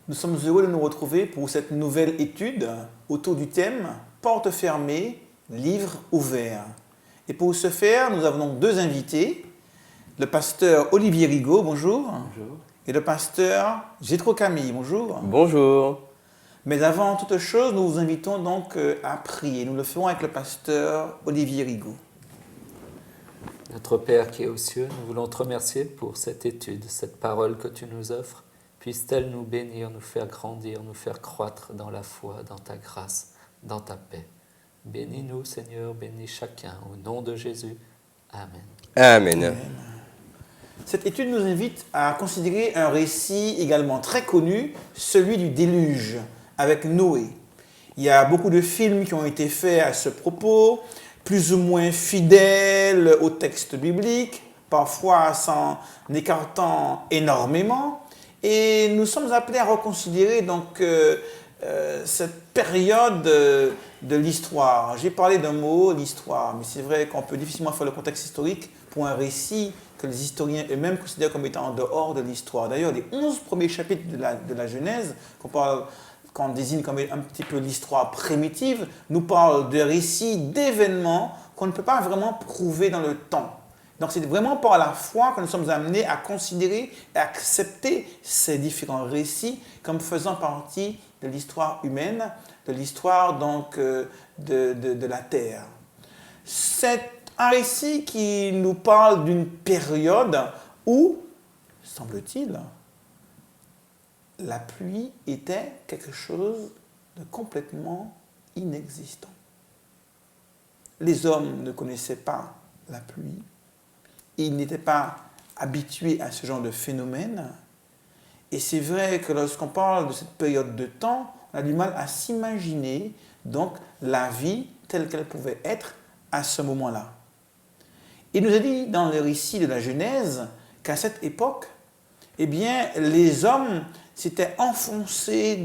Nous sommes heureux de nous retrouver pour cette nouvelle étude autour du thème Porte fermée, livre ouvert. Et pour ce faire, nous avons donc deux invités, le pasteur Olivier Rigaud, bonjour. Bonjour. Et le pasteur Jétro Camille, bonjour. Bonjour. Mais avant toute chose, nous vous invitons donc à prier. Nous le ferons avec le pasteur Olivier Rigaud. Notre Père qui est aux cieux, nous voulons te remercier pour cette étude, cette parole que tu nous offres. Puisse-t-elle nous bénir, nous faire grandir, nous faire croître dans la foi, dans ta grâce, dans ta paix. Bénis-nous, Seigneur, bénis chacun. Au nom de Jésus. Amen. Amen. Cette étude nous invite à considérer un récit également très connu, celui du déluge, avec Noé. Il y a beaucoup de films qui ont été faits à ce propos, plus ou moins fidèles au texte biblique, parfois s'en écartant énormément. Et nous sommes appelés à reconsidérer donc cette période de l'histoire. J'ai parlé d'un mot, l'histoire, mais c'est vrai qu'on peut difficilement faire le contexte historique pour un récit que les historiens eux-mêmes considèrent comme étant en dehors de l'histoire. D'ailleurs, les 11 premiers chapitres de la Genèse, qu'on désigne comme un petit peu l'histoire primitive, nous parlent de récits, d'événements qu'on ne peut pas vraiment prouver dans le temps. Donc c'est vraiment par la foi que nous sommes amenés à considérer et accepter ces différents récits comme faisant partie de l'histoire humaine, de l'histoire donc de la Terre. C'est un récit qui nous parle d'une période où, semble-t-il, la pluie était quelque chose de complètement inexistant. Les hommes ne connaissaient pas la pluie. Ils n'étaient pas habitués à ce genre de phénomène. Et c'est vrai que lorsqu'on parle de cette période de temps, on a du mal à s'imaginer donc la vie telle qu'elle pouvait être à ce moment-là. Il nous a dit dans le récit de la Genèse qu'à cette époque, eh bien, les hommes s'étaient enfoncés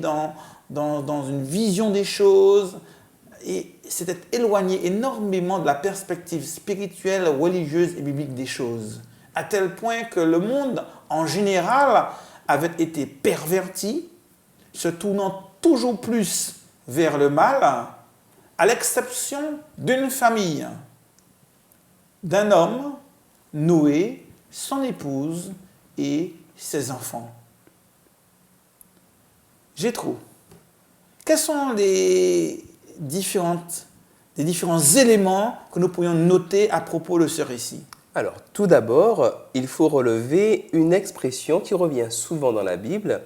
dans une vision des choses et s'étaient éloignés énormément de la perspective spirituelle, religieuse et biblique des choses, à tel point que le monde en général avait été perverti, se tournant toujours plus vers le mal, à l'exception d'une famille, d'un homme, Noé, son épouse et ses enfants. Jétro, quels sont les différents éléments que nous pourrions noter à propos de ce récit? Alors, tout d'abord, il faut relever une expression qui revient souvent dans la Bible.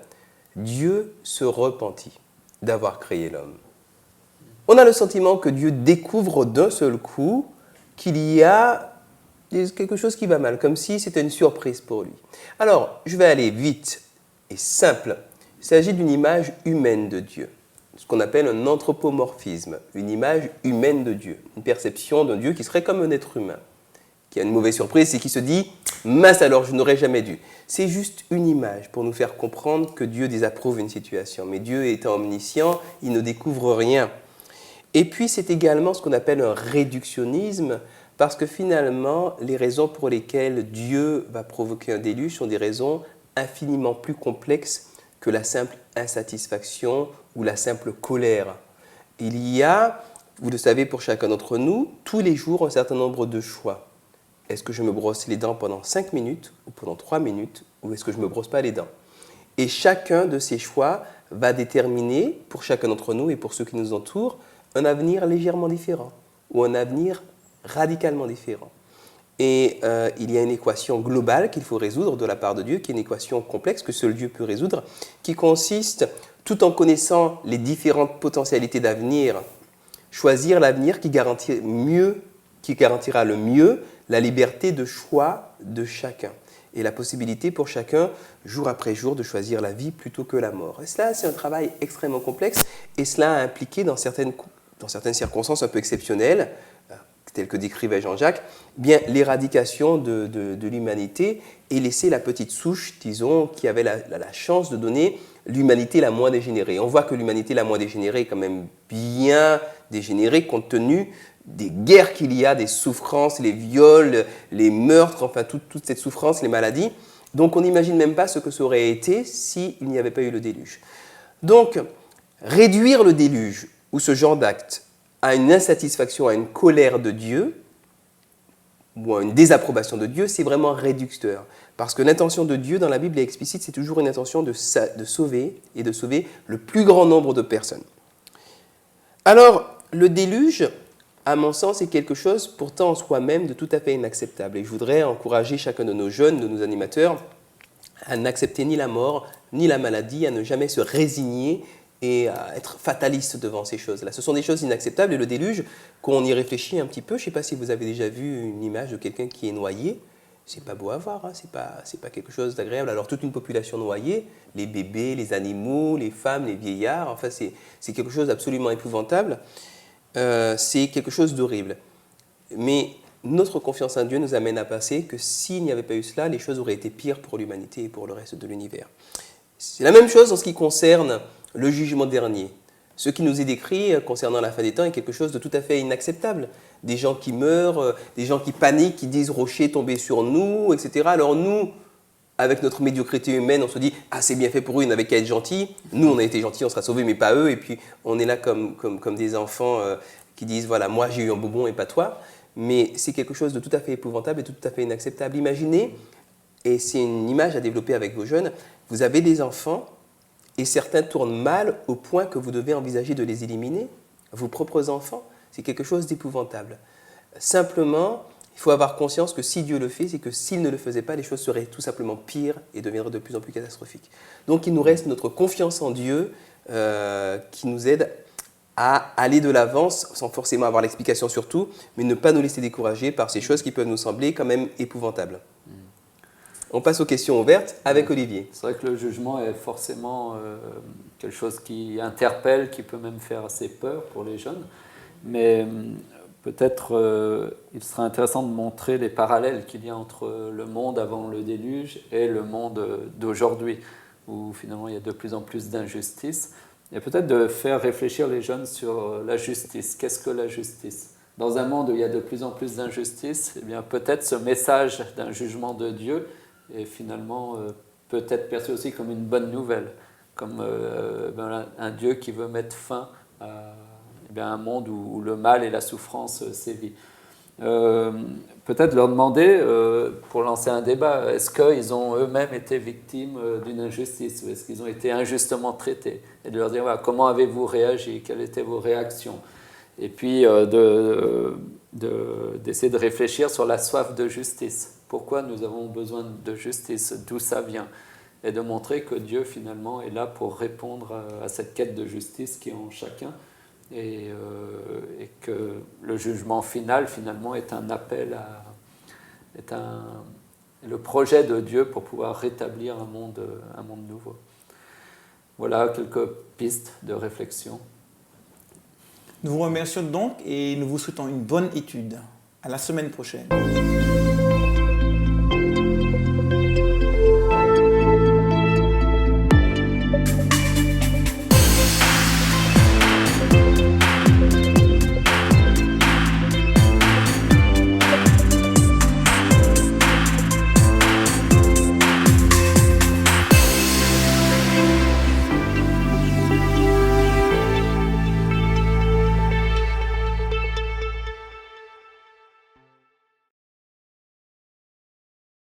Dieu se repentit d'avoir créé l'homme. On a le sentiment que Dieu découvre d'un seul coup qu'il y a quelque chose qui va mal, comme si c'était une surprise pour lui. Alors, je vais aller vite et simple. Il s'agit d'une image humaine de Dieu, ce qu'on appelle un anthropomorphisme, une image humaine de Dieu, une perception d'un Dieu qui serait comme un être humain, qui a une mauvaise surprise et qui se dit « mince alors, je n'aurais jamais dû ». C'est juste une image pour nous faire comprendre que Dieu désapprouve une situation. Mais Dieu étant omniscient, il ne découvre rien. Et puis c'est également ce qu'on appelle un réductionnisme, parce que finalement, les raisons pour lesquelles Dieu va provoquer un déluge sont des raisons infiniment plus complexes que la simple insatisfaction ou la simple colère. Il y a, vous le savez pour chacun d'entre nous, tous les jours un certain nombre de choix. Est-ce que je me brosse les dents pendant 5 minutes ou pendant 3 minutes, ou est-ce que je ne me brosse pas les dents? Et chacun de ces choix va déterminer, pour chacun d'entre nous et pour ceux qui nous entourent, un avenir légèrement différent ou un avenir radicalement différent. Et il y a une équation globale qu'il faut résoudre de la part de Dieu, qui est une équation complexe que seul Dieu peut résoudre, qui consiste, tout en connaissant les différentes potentialités d'avenir, choisir l'avenir qui garantira le mieux la liberté de choix de chacun et la possibilité pour chacun, jour après jour, de choisir la vie plutôt que la mort. Et cela, c'est un travail extrêmement complexe et cela a impliqué dans certaines circonstances un peu exceptionnelles, tel que décrivait Jean-Jacques, bien l'éradication de l'humanité et laisser la petite souche, disons, qui avait la chance de donner l'humanité la moins dégénérée. On voit que l'humanité la moins dégénérée est quand même bien dégénérée compte tenu des guerres qu'il y a, des souffrances, les viols, les meurtres, enfin toute cette souffrance, les maladies. Donc on n'imagine même pas ce que ça aurait été s'il n'y avait pas eu le déluge. Donc réduire le déluge ou ce genre d'acte à une insatisfaction, à une colère de Dieu, ou à une désapprobation de Dieu, c'est vraiment réducteur. Parce que l'intention de Dieu dans la Bible est explicite, c'est toujours une intention de sauver et de sauver le plus grand nombre de personnes. Alors, le déluge, à mon sens, est quelque chose pourtant en soi-même de tout à fait inacceptable. Et je voudrais encourager chacun de nos jeunes, de nos animateurs, à n'accepter ni la mort, ni la maladie, à ne jamais se résigner et à être fataliste devant ces choses-là. Ce sont des choses inacceptables et le déluge, quand on y réfléchit un petit peu, je ne sais pas si vous avez déjà vu une image de quelqu'un qui est noyé, c'est pas beau à voir, hein, c'est pas quelque chose d'agréable. Alors toute une population noyée, les bébés, les animaux, les femmes, les vieillards, enfin c'est quelque chose d'absolument épouvantable, c'est quelque chose d'horrible. Mais notre confiance en Dieu nous amène à penser que s'il n'y avait pas eu cela, les choses auraient été pires pour l'humanité et pour le reste de l'univers. C'est la même chose en ce qui concerne le jugement dernier. Ce qui nous est décrit concernant la fin des temps est quelque chose de tout à fait inacceptable. Des gens qui meurent, des gens qui paniquent, qui disent « rocher tombé sur nous », etc. Alors nous, avec notre médiocrité humaine, on se dit « ah, c'est bien fait pour eux, ils n'avaient qu'à être gentils. Nous, on a été gentils, on sera sauvés, mais pas eux. » Et puis, on est là comme des enfants qui disent « voilà, moi, j'ai eu un bonbon et pas toi. » Mais c'est quelque chose de tout à fait épouvantable et tout à fait inacceptable. Imaginez, et c'est une image à développer avec vos jeunes, vous avez des enfants et certains tournent mal au point que vous devez envisager de les éliminer. Vos propres enfants, c'est quelque chose d'épouvantable. Simplement, il faut avoir conscience que si Dieu le fait, c'est que s'il ne le faisait pas, les choses seraient tout simplement pires et deviendraient de plus en plus catastrophiques. Donc il nous reste notre confiance en Dieu qui nous aide à aller de l'avant sans forcément avoir l'explication sur tout, mais ne pas nous laisser décourager par ces choses qui peuvent nous sembler quand même épouvantables. On passe aux questions ouvertes avec Olivier. C'est vrai que le jugement est forcément quelque chose qui interpelle, qui peut même faire assez peur pour les jeunes. Mais peut-être il serait intéressant de montrer les parallèles qu'il y a entre le monde avant le déluge et le monde d'aujourd'hui, où finalement il y a de plus en plus d'injustice. Et peut-être de faire réfléchir les jeunes sur la justice. Qu'est-ce que la justice ? Dans un monde où il y a de plus en plus d'injustice, eh bien peut-être ce message d'un jugement de Dieu est finalement peut-être perçu aussi comme une bonne nouvelle, comme un Dieu qui veut mettre fin à un monde où le mal et la souffrance sévit. Peut-être leur demander, pour lancer un débat, est-ce qu'ils ont eux-mêmes été victimes d'une injustice ou est-ce qu'ils ont été injustement traités ? Et de leur dire, voilà, comment avez-vous réagi ? Quelles étaient vos réactions ? Et puis d'essayer de réfléchir sur la soif de justice. Pourquoi nous avons besoin de justice ? D'où ça vient ? Et de montrer que Dieu, finalement, est là pour répondre à cette quête de justice qui est en chacun. Et que le jugement final, finalement, est un appel le projet de Dieu pour pouvoir rétablir un monde nouveau. Voilà quelques pistes de réflexion. Nous vous remercions donc et nous vous souhaitons une bonne étude. À la semaine prochaine.